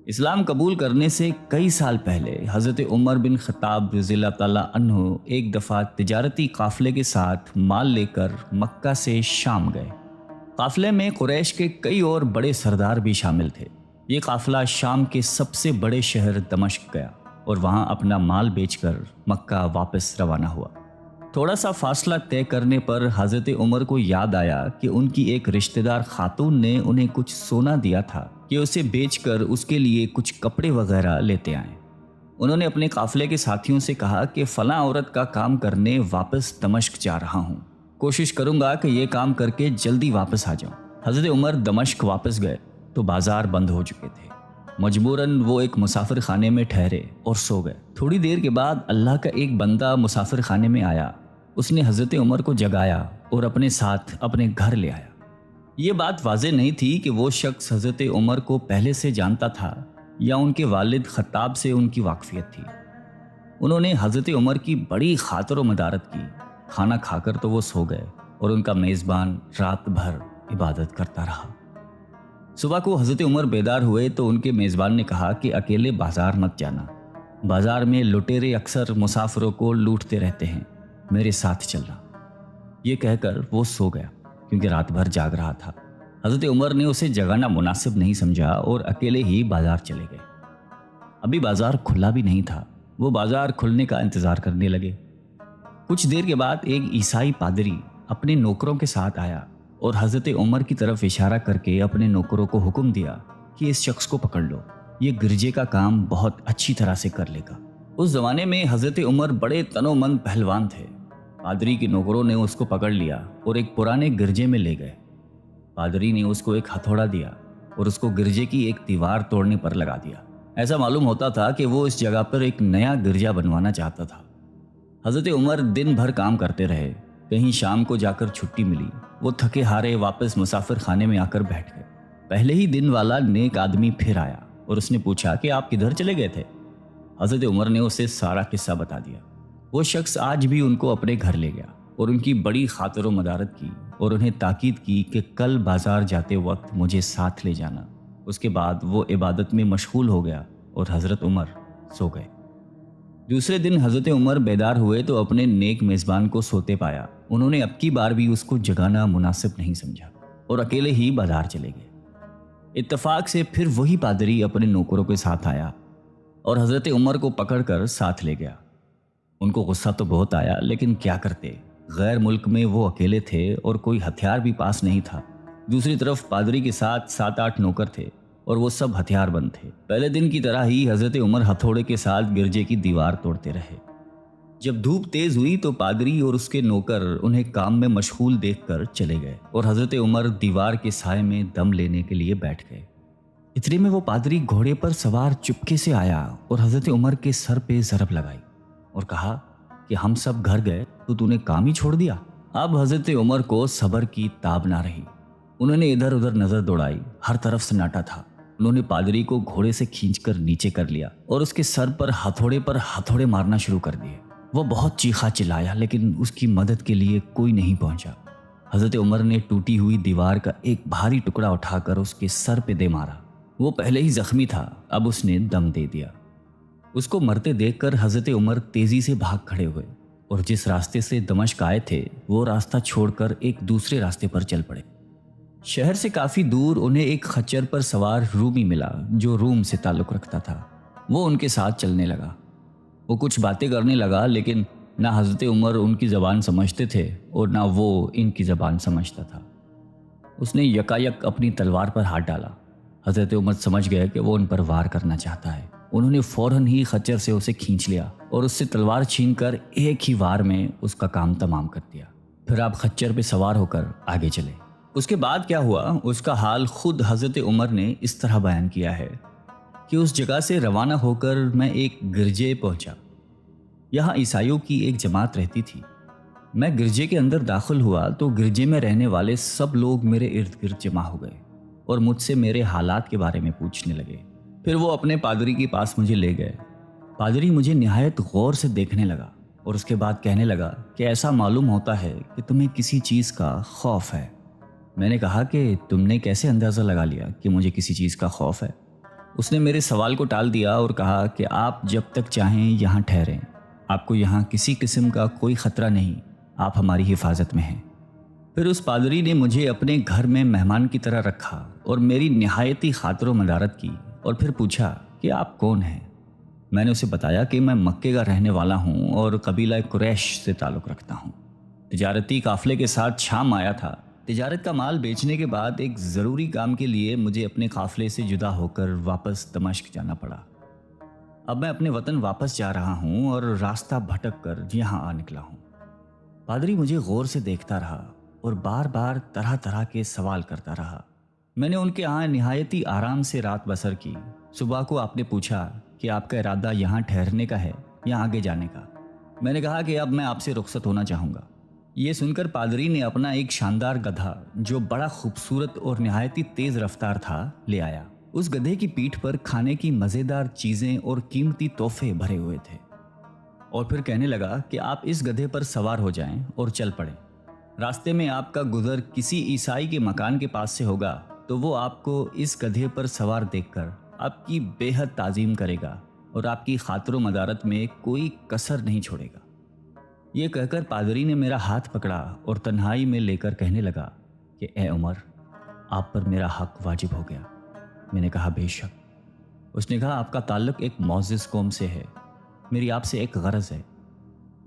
اسلام قبول کرنے سے کئی سال پہلے حضرت عمر بن خطاب رضی اللہ تعالیٰ عنہ ایک دفعہ تجارتی قافلے کے ساتھ مال لے کر مکہ سے شام گئے۔ قافلے میں قریش کے کئی اور بڑے سردار بھی شامل تھے۔ یہ قافلہ شام کے سب سے بڑے شہر دمشق گیا اور وہاں اپنا مال بیچ کر مکہ واپس روانہ ہوا۔ تھوڑا سا فاصلہ طے کرنے پر حضرت عمر کو یاد آیا کہ ان کی ایک رشتہ دار خاتون نے انہیں کچھ سونا دیا تھا کہ اسے بیچ کر اس کے لیے کچھ کپڑے وغیرہ لیتے آئیں۔ انہوں نے اپنے قافلے کے ساتھیوں سے کہا کہ فلاں عورت کا کام کرنے واپس دمشق جا رہا ہوں، کوشش کروں گا کہ یہ کام کر کے جلدی واپس آ جاؤں۔ حضرت عمر دمشق واپس گئے تو بازار بند ہو چکے تھے۔ مجبوراً وہ ایک مسافر خانے میں ٹھہرے اور سو گئے۔ تھوڑی دیر کے بعد اللہ کا ایک بندہ مسافر خانے میں آیا۔ اس نے حضرت عمر کو جگایا اور اپنے ساتھ اپنے گھر لے آیا۔ یہ بات واضح نہیں تھی کہ وہ شخص حضرت عمر کو پہلے سے جانتا تھا یا ان کے والد خطاب سے ان کی واقفیت تھی۔ انہوں نے حضرت عمر کی بڑی خاطر و مدارت کی۔ کھانا کھا کر تو وہ سو گئے اور ان کا میزبان رات بھر عبادت کرتا رہا۔ صبح کو حضرت عمر بیدار ہوئے تو ان کے میزبان نے کہا کہ اکیلے بازار مت جانا، بازار میں لٹیرے اکثر مسافروں کو لوٹتے رہتے ہیں، میرے ساتھ چلنا۔ یہ کہہ کر وہ سو گیا کیونکہ رات بھر جاگ رہا تھا۔ حضرت عمر نے اسے جگانا مناسب نہیں سمجھا اور اکیلے ہی بازار چلے گئے۔ ابھی بازار کھلا بھی نہیں تھا، وہ بازار کھلنے کا انتظار کرنے لگے۔ کچھ دیر کے بعد ایک عیسائی پادری اپنے نوکروں کے ساتھ آیا اور حضرت عمر کی طرف اشارہ کر کے اپنے نوکروں کو حکم دیا کہ اس شخص کو پکڑ لو، یہ گرجے کا کام بہت اچھی طرح سے کر لے گا۔ اس زمانے میں حضرت عمر بڑے تنومند پہلوان تھے۔ پادری کے نوکروں نے اس کو پکڑ لیا اور ایک پرانے گرجے میں لے گئے۔ پادری نے اس کو ایک ہتھوڑا دیا اور اس کو گرجے کی ایک دیوار توڑنے پر لگا دیا۔ ایسا معلوم ہوتا تھا کہ وہ اس جگہ پر ایک نیا گرجا بنوانا چاہتا تھا۔ حضرت عمر دن بھر کام کرتے رہے۔ کہیں شام کو جا کر چھٹی ملی، وہ تھکے ہارے واپس مسافر خانے میں آ کر بیٹھ گئے۔ پہلے ہی دن والا نیک آدمی پھر آیا اور اس نے پوچھا کہ آپ کدھر چلے گئے تھے؟ حضرت عمر نے اسے سارا قصہ بتا دیا۔ وہ شخص آج بھی ان کو اپنے گھر لے گیا اور ان کی بڑی خاطر و مدارت کی اور انہیں تاکید کی کہ کل بازار جاتے وقت مجھے ساتھ لے جانا۔ اس کے بعد وہ عبادت میں مشغول ہو گیا اور حضرت عمر سو گئے۔ دوسرے دن حضرت عمر بیدار ہوئے تو اپنے نیک میزبان کو سوتے پایا۔ انہوں نے اب کی بار بھی اس کو جگانا مناسب نہیں سمجھا اور اکیلے ہی بازار چلے گئے۔ اتفاق سے پھر وہی پادری اپنے نوکروں کے ساتھ آیا اور حضرت عمر کو پکڑ کر ساتھ لے گیا۔ ان کو غصہ تو بہت آیا، لیکن کیا کرتے، غیر ملک میں وہ اکیلے تھے اور کوئی ہتھیار بھی پاس نہیں تھا۔ دوسری طرف پادری کے ساتھ 7-8 نوکر تھے اور وہ سب ہتھیار بند تھے۔ پہلے دن کی طرح ہی حضرت عمر ہتھوڑے کے ساتھ گرجے کی دیوار توڑتے رہے۔ جب دھوپ تیز ہوئی تو پادری اور اس کے نوکر انہیں کام میں مشغول دیکھ کر چلے گئے اور حضرت عمر دیوار کے سائے میں دم لینے کے لیے بیٹھ گئے۔ اتنے میں وہ پادری گھوڑے پر سوار چپکے سے آیا اور حضرت عمر کے سر پہ ضرب لگائی اور کہا کہ ہم سب گھر گئے تو نے کام ہی چھوڑ دیا۔ اب حضرت عمر کو صبر کی تاب نہ رہی۔ انہوں نے ادھر ادھر نظر دوڑائی، ہر طرف سناٹا تھا۔ انہوں نے پادری کو گھوڑے سے کھینچ کر نیچے کر لیا اور اس کے سر پر ہتھوڑے مارنا شروع کر دیے۔ وہ بہت چیخا چلایا لیکن اس کی مدد کے لیے کوئی نہیں پہنچا۔ حضرت عمر نے ٹوٹی ہوئی دیوار کا ایک بھاری ٹکڑا اٹھا کر اس کے سر پہ دے مارا۔ وہ پہلے ہی زخمی تھا، اب اس نے دم دے دیا۔ اس کو مرتے دیکھ کر حضرت عمر تیزی سے بھاگ کھڑے ہوئے اور جس راستے سے دمشق آئے تھے وہ راستہ چھوڑ کر ایک دوسرے راستے پر چل پڑے۔ شہر سے کافی دور انہیں ایک خچر پر سوار رومی ملا جو روم سے تعلق رکھتا تھا۔ وہ ان کے ساتھ چلنے لگا۔ وہ کچھ باتیں کرنے لگا لیکن نہ حضرت عمر ان کی زبان سمجھتے تھے اور نہ وہ ان کی زبان سمجھتا تھا۔ اس نے یکایک اپنی تلوار پر ہاتھ ڈالا۔ حضرت عمر سمجھ گئے کہ وہ ان پر وار کرنا چاہتا ہے۔ انہوں نے فوراً ہی خچر سے اسے کھینچ لیا اور اس سے تلوار چھین کر ایک ہی وار میں اس کا کام تمام کر دیا۔ پھر آپ خچر پہ سوار ہو کر آگے چلے۔ اس کے بعد کیا ہوا اس کا حال خود حضرت عمر نے اس طرح بیان کیا ہے کہ اس جگہ سے روانہ ہو کر میں ایک گرجے پہنچا۔ یہاں عیسائیوں کی ایک جماعت رہتی تھی۔ میں گرجے کے اندر داخل ہوا تو گرجے میں رہنے والے سب لوگ میرے ارد گرد جمع ہو گئے اور مجھ سے میرے حالات کے بارے میں پوچھنے لگے۔ پھر وہ اپنے پادری کے پاس مجھے لے گئے۔ پادری مجھے نہایت غور سے دیکھنے لگا اور اس کے بعد کہنے لگا کہ ایسا معلوم ہوتا ہے کہ تمہیں کسی چیز کا خوف ہے۔ میں نے کہا کہ تم نے کیسے اندازہ لگا لیا کہ مجھے کسی چیز کا خوف ہے؟ اس نے میرے سوال کو ٹال دیا اور کہا کہ آپ جب تک چاہیں یہاں ٹھہریں، آپ کو یہاں کسی قسم کا کوئی خطرہ نہیں، آپ ہماری حفاظت میں ہیں۔ پھر اس پادری نے مجھے اپنے گھر میں مہمان کی طرح رکھا اور میری نہایتی خاطر و مدارت کی، اور پھر پوچھا کہ آپ کون ہیں؟ میں نے اسے بتایا کہ میں مکے کا رہنے والا ہوں اور قبیلہ قریش سے تعلق رکھتا ہوں۔ تجارتی قافلے کے ساتھ شام آیا تھا۔ تجارت کا مال بیچنے کے بعد ایک ضروری کام کے لیے مجھے اپنے قافلے سے جدا ہو کر واپس دمشق جانا پڑا۔ اب میں اپنے وطن واپس جا رہا ہوں اور راستہ بھٹک کر یہاں آ نکلا ہوں۔ پادری مجھے غور سے دیکھتا رہا اور بار بار طرح طرح کے سوال کرتا رہا۔ میں نے ان کے ہاں نہایتی آرام سے رات بسر کی۔ صبح کو آپ نے پوچھا کہ آپ کا ارادہ یہاں ٹھہرنے کا ہے یا آگے جانے کا؟ میں نے کہا کہ اب میں آپ سے رخصت ہونا چاہوں گا۔ یہ سن کر پادری نے اپنا ایک شاندار گدھا جو بڑا خوبصورت اور نہایتی تیز رفتار تھا لے آیا۔ اس گدھے کی پیٹھ پر کھانے کی مزیدار چیزیں اور قیمتی تحفے بھرے ہوئے تھے، اور پھر کہنے لگا کہ آپ اس گدھے پر سوار ہو جائیں اور چل پڑیں۔ راستے میں آپ کا گزر کسی عیسائی کے مکان کے پاس سے ہوگا تو وہ آپ کو اس گدھے پر سوار دیکھ کر آپ کی بے حد تعظیم کرے گا اور آپ کی خاطر و مدارت میں کوئی کسر نہیں چھوڑے گا۔ یہ کہہ کر پادری نے میرا ہاتھ پکڑا اور تنہائی میں لے کر کہنے لگا کہ اے عمر، آپ پر میرا حق واجب ہو گیا۔ میں نے کہا بے شک۔ اس نے کہا آپ کا تعلق ایک معزز قوم سے ہے، میری آپ سے ایک غرض ہے۔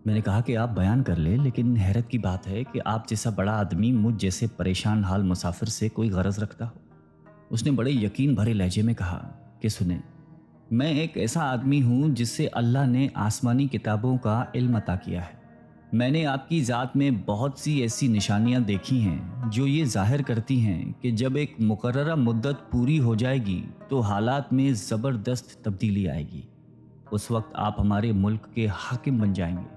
میں نے کہا کہ آپ بیان کر لیں، لیکن حیرت کی بات ہے کہ آپ جیسا بڑا آدمی مجھ جیسے پریشان حال مسافر سے کوئی غرض رکھتا ہو۔ اس نے بڑے یقین بھرے لہجے میں کہا کہ سنیں، میں ایک ایسا آدمی ہوں جس سے اللہ نے آسمانی کتابوں کا علم عطا کیا ہے۔ میں نے آپ کی ذات میں بہت سی ایسی نشانیاں دیکھی ہیں جو یہ ظاہر کرتی ہیں کہ جب ایک مقررہ مدت پوری ہو جائے گی تو حالات میں زبردست تبدیلی آئے گی۔ اس وقت آپ ہمارے ملک کے حاکم بن جائیں گے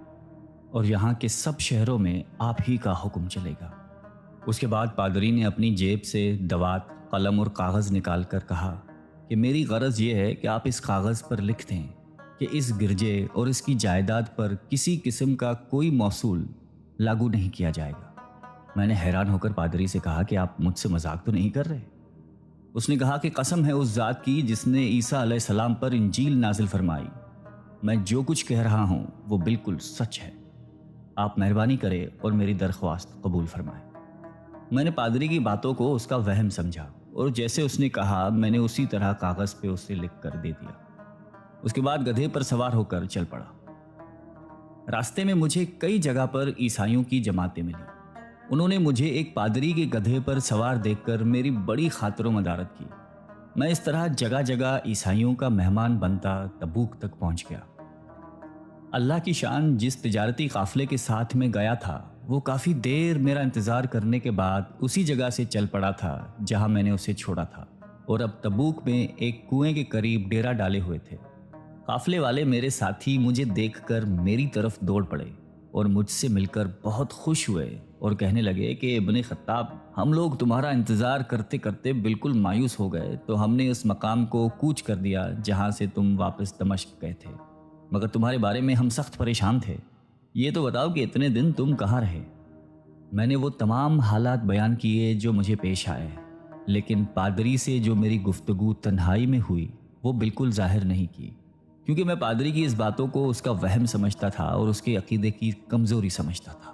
اور یہاں کے سب شہروں میں آپ ہی کا حکم چلے گا۔ اس کے بعد پادری نے اپنی جیب سے دوات، قلم اور کاغذ نکال کر کہا کہ میری غرض یہ ہے کہ آپ اس کاغذ پر لکھ دیں کہ اس گرجے اور اس کی جائیداد پر کسی قسم کا کوئی موصول لاگو نہیں کیا جائے گا۔ میں نے حیران ہو کر پادری سے کہا کہ آپ مجھ سے مذاق تو نہیں کر رہے؟ اس نے کہا کہ قسم ہے اس ذات کی جس نے عیسیٰ علیہ السلام پر انجیل نازل فرمائی، میں جو کچھ کہہ رہا ہوں وہ بالکل سچ ہے۔ آپ مہربانی کریں اور میری درخواست قبول فرمائیں۔ میں نے پادری کی باتوں کو اس کا وہم سمجھا اور جیسے اس نے کہا میں نے اسی طرح کاغذ پہ اسے لکھ کر دے دیا۔ اس کے بعد گدھے پر سوار ہو کر چل پڑا۔ راستے میں مجھے کئی جگہ پر عیسائیوں کی جماعتیں ملی۔ انہوں نے مجھے ایک پادری کے گدھے پر سوار دیکھ کر میری بڑی خاطر و مدارت کی۔ میں اس طرح جگہ جگہ عیسائیوں کا مہمان بنتا تبوک تک پہنچ گیا۔ اللہ کی شان، جس تجارتی قافلے کے ساتھ میں گیا تھا وہ کافی دیر میرا انتظار کرنے کے بعد اسی جگہ سے چل پڑا تھا جہاں میں نے اسے چھوڑا تھا، اور اب تبوک میں ایک کنویں کے قریب ڈیرا ڈالے ہوئے تھے۔ قافلے والے میرے ساتھی مجھے دیکھ کر میری طرف دوڑ پڑے اور مجھ سے مل کر بہت خوش ہوئے اور کہنے لگے کہ ابن خطاب، ہم لوگ تمہارا انتظار کرتے کرتے بالکل مایوس ہو گئے تو ہم نے اس مقام کو کوچ کر دیا جہاں سے تم واپس دمشق گئے تھے، مگر تمہارے بارے میں ہم سخت پریشان تھے۔ یہ تو بتاؤ کہ اتنے دن تم کہاں رہے؟ میں نے وہ تمام حالات بیان کیے جو مجھے پیش آئے، لیکن پادری سے جو میری گفتگو تنہائی میں ہوئی وہ بالکل ظاہر نہیں کی، کیونکہ میں پادری کی اس باتوں کو اس کا وہم سمجھتا تھا اور اس کے عقیدے کی کمزوری سمجھتا تھا۔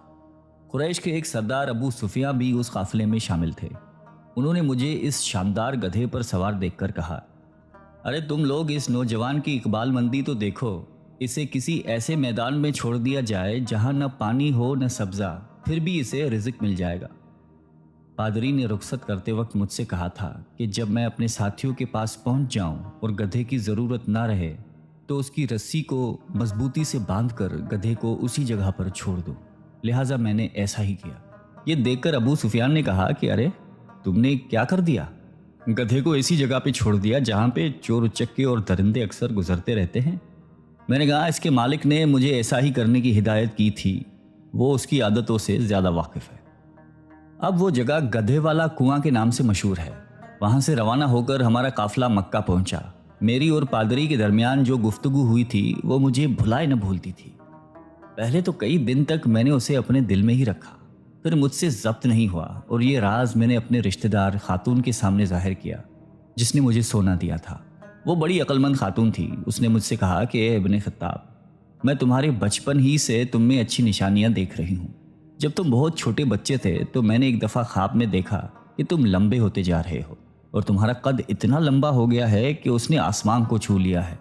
قریش کے ایک سردار ابو سفیان بھی اس قافلے میں شامل تھے۔ انہوں نے مجھے اس شاندار گدھے پر سوار دیکھ کر کہا، ارے تم لوگ اس نوجوان کی اقبال مندی تو دیکھو، اسے کسی ایسے میدان میں چھوڑ دیا جائے جہاں نہ پانی ہو نہ سبزہ، پھر بھی اسے رزق مل جائے گا۔ پادری نے رخصت کرتے وقت مجھ سے کہا تھا کہ جب میں اپنے ساتھیوں کے پاس پہنچ جاؤں اور گدھے کی ضرورت نہ رہے تو اس کی رسی کو مضبوطی سے باندھ کر گدھے کو اسی جگہ پر چھوڑ دو، لہٰذا میں نے ایسا ہی کیا۔ یہ دیکھ کر ابو سفیان نے کہا کہ ارے تم نے کیا کر دیا؟ گدھے کو ایسی جگہ پہ چھوڑ دیا جہاں پہ چور اچکے اور درندے اکثر گزرتے رہتے ہیں۔ میں نے کہا اس کے مالک نے مجھے ایسا ہی کرنے کی ہدایت کی تھی، وہ اس کی عادتوں سے زیادہ واقف ہے۔ اب وہ جگہ گدھے والا کنواں کے نام سے مشہور ہے۔ وہاں سے روانہ ہو کر ہمارا قافلہ مکہ پہنچا۔ میری اور پادری کے درمیان جو گفتگو ہوئی تھی وہ مجھے بھلائے نہ بھولتی تھی۔ پہلے تو کئی دن تک میں نے اسے اپنے دل میں ہی رکھا، پھر مجھ سے ضبط نہیں ہوا اور یہ راز میں نے اپنے رشتہ دار خاتون کے سامنے ظاہر کیا جس نے مجھے سونا دیا تھا۔ وہ بڑی عقل مند خاتون تھی۔ اس نے مجھ سے کہا کہ اے ابن خطاب، میں تمہارے بچپن ہی سے تم میں اچھی نشانیاں دیکھ رہی ہوں۔ جب تم بہت چھوٹے بچے تھے تو میں نے ایک دفعہ خواب میں دیکھا کہ تم لمبے ہوتے جا رہے ہو اور تمہارا قد اتنا لمبا ہو گیا ہے کہ اس نے آسمان کو چھو لیا ہے۔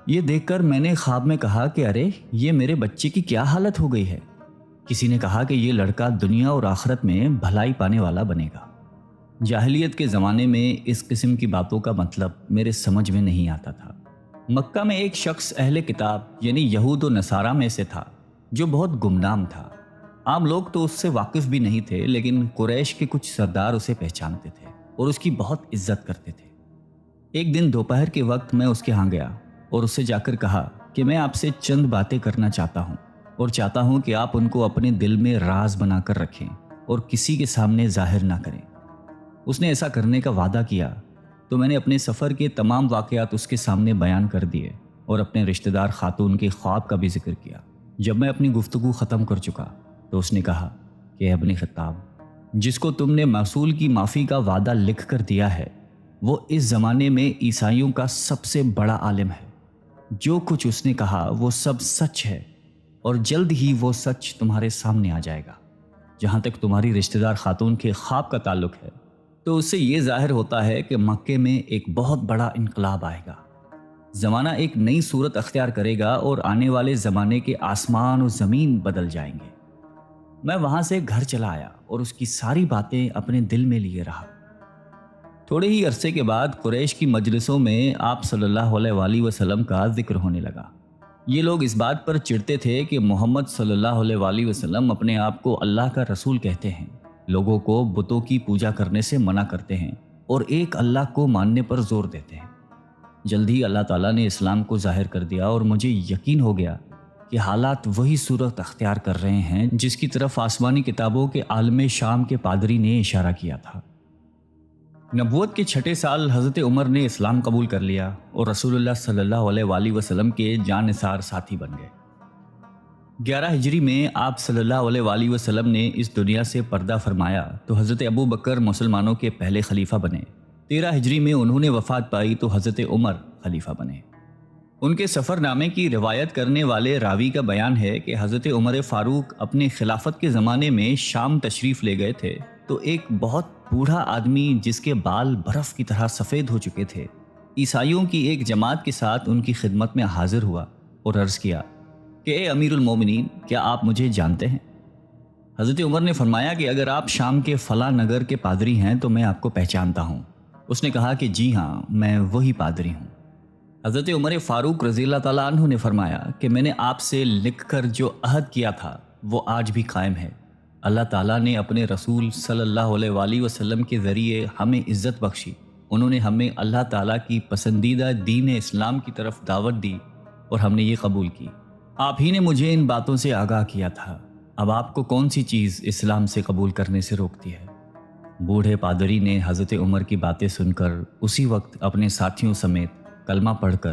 یہ دیکھ کر میں نے خواب میں کہا کہ ارے یہ میرے بچے کی کیا حالت ہو گئی ہے۔ کسی نے کہا کہ یہ لڑکا دنیا اور آخرت میں بھلائی پانے والا بنے گا۔ جاہلیت کے زمانے میں اس قسم کی باتوں کا مطلب میرے سمجھ میں نہیں آتا تھا۔ مکہ میں ایک شخص اہل کتاب یعنی یہود و نصارہ میں سے تھا جو بہت گمنام تھا۔ عام لوگ تو اس سے واقف بھی نہیں تھے، لیکن قریش کے کچھ سردار اسے پہچانتے تھے اور اس کی بہت عزت کرتے تھے۔ ایک دن دوپہر کے وقت میں اس کے ہاں گیا اور اسے جا کر کہا کہ میں آپ سے چند باتیں کرنا چاہتا ہوں اور چاہتا ہوں کہ آپ ان کو اپنے دل میں راز بنا کر رکھیں اور کسی کے سامنے ظاہر نہ کریں۔ اس نے ایسا کرنے کا وعدہ کیا تو میں نے اپنے سفر کے تمام واقعات اس کے سامنے بیان کر دیے اور اپنے رشتہ دار خاتون کے خواب کا بھی ذکر کیا۔ جب میں اپنی گفتگو ختم کر چکا تو اس نے کہا کہ ابن خطاب، جس کو تم نے موصول کی معافی کا وعدہ لکھ کر دیا ہے وہ اس زمانے میں عیسائیوں کا سب سے بڑا عالم ہے۔ جو کچھ اس نے کہا وہ سب سچ ہے اور جلد ہی وہ سچ تمہارے سامنے آ جائے گا۔ جہاں تک تمہاری رشتہ دار خاتون کے خواب کا تعلق ہے تو اس سے یہ ظاہر ہوتا ہے کہ مکے میں ایک بہت بڑا انقلاب آئے گا۔ زمانہ ایک نئی صورت اختیار کرے گا اور آنے والے زمانے کے آسمان و زمین بدل جائیں گے۔ میں وہاں سے گھر چلا آیا اور اس کی ساری باتیں اپنے دل میں لیے رہا۔ تھوڑے ہی عرصے کے بعد قریش کی مجلسوں میں آپ صلی اللہ علیہ وآلہ وسلم کا ذکر ہونے لگا۔ یہ لوگ اس بات پر چڑھتے تھے کہ محمد صلی اللہ علیہ وآلہ وسلم اپنے آپ کو اللہ کا رسول کہتے ہیں، لوگوں کو بتوں کی پوجا کرنے سے منع کرتے ہیں اور ایک اللہ کو ماننے پر زور دیتے ہیں۔ جلد ہی اللہ تعالیٰ نے اسلام کو ظاہر کر دیا اور مجھے یقین ہو گیا کہ حالات وہی صورت اختیار کر رہے ہیں جس کی طرف آسمانی کتابوں کے عالم شام کے پادری نے اشارہ کیا تھا۔ نبوت کے 6 سال حضرت عمر نے اسلام قبول کر لیا اور رسول اللہ صلی اللہ علیہ وآلہ وسلم کے جان نثار ساتھی بن گئے۔ 11 ہجری میں آپ صلی اللہ علیہ وآلہ وسلم نے اس دنیا سے پردہ فرمایا تو حضرت ابو بکر مسلمانوں کے پہلے خلیفہ بنے۔ 13 ہجری میں انہوں نے وفات پائی تو حضرت عمر خلیفہ بنے۔ ان کے سفر نامے کی روایت کرنے والے راوی کا بیان ہے کہ حضرت عمر فاروق اپنے خلافت کے زمانے میں شام تشریف لے گئے تھے تو ایک بہت بوڑھا آدمی جس کے بال برف کی طرح سفید ہو چکے تھے عیسائیوں کی ایک جماعت کے ساتھ ان کی خدمت میں حاضر ہوا اور عرض کیا کہ اے امیر المومنین، کیا آپ مجھے جانتے ہیں؟ حضرت عمر نے فرمایا کہ اگر آپ شام کے فلاں نگر کے پادری ہیں تو میں آپ کو پہچانتا ہوں۔ اس نے کہا کہ جی ہاں، میں وہی پادری ہوں۔ حضرت عمر فاروق رضی اللہ تعالیٰ عنہ نے فرمایا کہ میں نے آپ سے لکھ کر جو عہد کیا تھا وہ آج بھی قائم ہے۔ اللہ تعالیٰ نے اپنے رسول صلی اللہ علیہ وآلہ وسلم کے ذریعے ہمیں عزت بخشی۔ انہوں نے ہمیں اللہ تعالیٰ کی پسندیدہ دین اسلام کی طرف دعوت دی اور ہم نے یہ قبول کی۔ آپ ہی نے مجھے ان باتوں سے آگاہ کیا تھا۔ اب آپ کو کون سی چیز اسلام سے قبول کرنے سے روکتی ہے؟ بوڑھے پادری نے حضرت عمر کی باتیں سن کر اسی وقت اپنے ساتھیوں سمیت کلمہ پڑھ کر